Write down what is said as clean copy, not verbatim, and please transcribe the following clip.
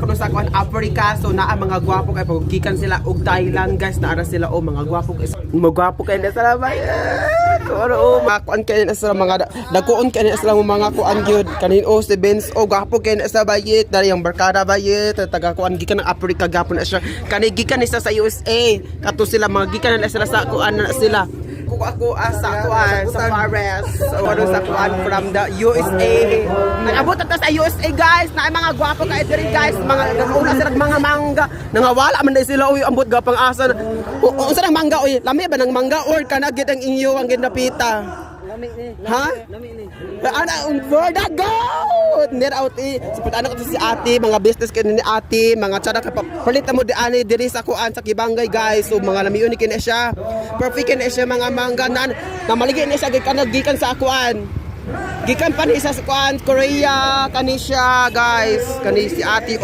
gihapon sa kuan Africa. So naa mga gwapo kay pagikan sila og Thailand guys, naa sila o mga gwapo kay na sila ba. Pero mga kuan kay na sila mga dagkoon kay na sila mga kuan gyud kanin o si Benz o gwapo kay na sa bayit dari ang barkada bayit taga kuan gikan ng Africa gapon na siya kani gikan isa sa USA kato sila mga gikan na sila sa kuan na sila. Kung ako sa kuan sa Paris so ano sa kuan from the USA. Nag-abot ta sa USA guys na mga gwapo kay diri guys mga una sila mga mangga nangawala man dai sila oy ambot gapang asa unsa nang mangga oy lami ba nang mangga or kana gid ang inyo ang ginapita lami ni ha lami ni ana for the goat net out seperti anak ko si ate mga business kay ni ate mga tsada ka palit mo di ani diri sa kuan sa Kibangay guys so mga lami unique na siya perfect na siya mga mangga na maligi na siya gikan sa kuan gikan pa ni sa kuan Korea kani siya guys kani si ate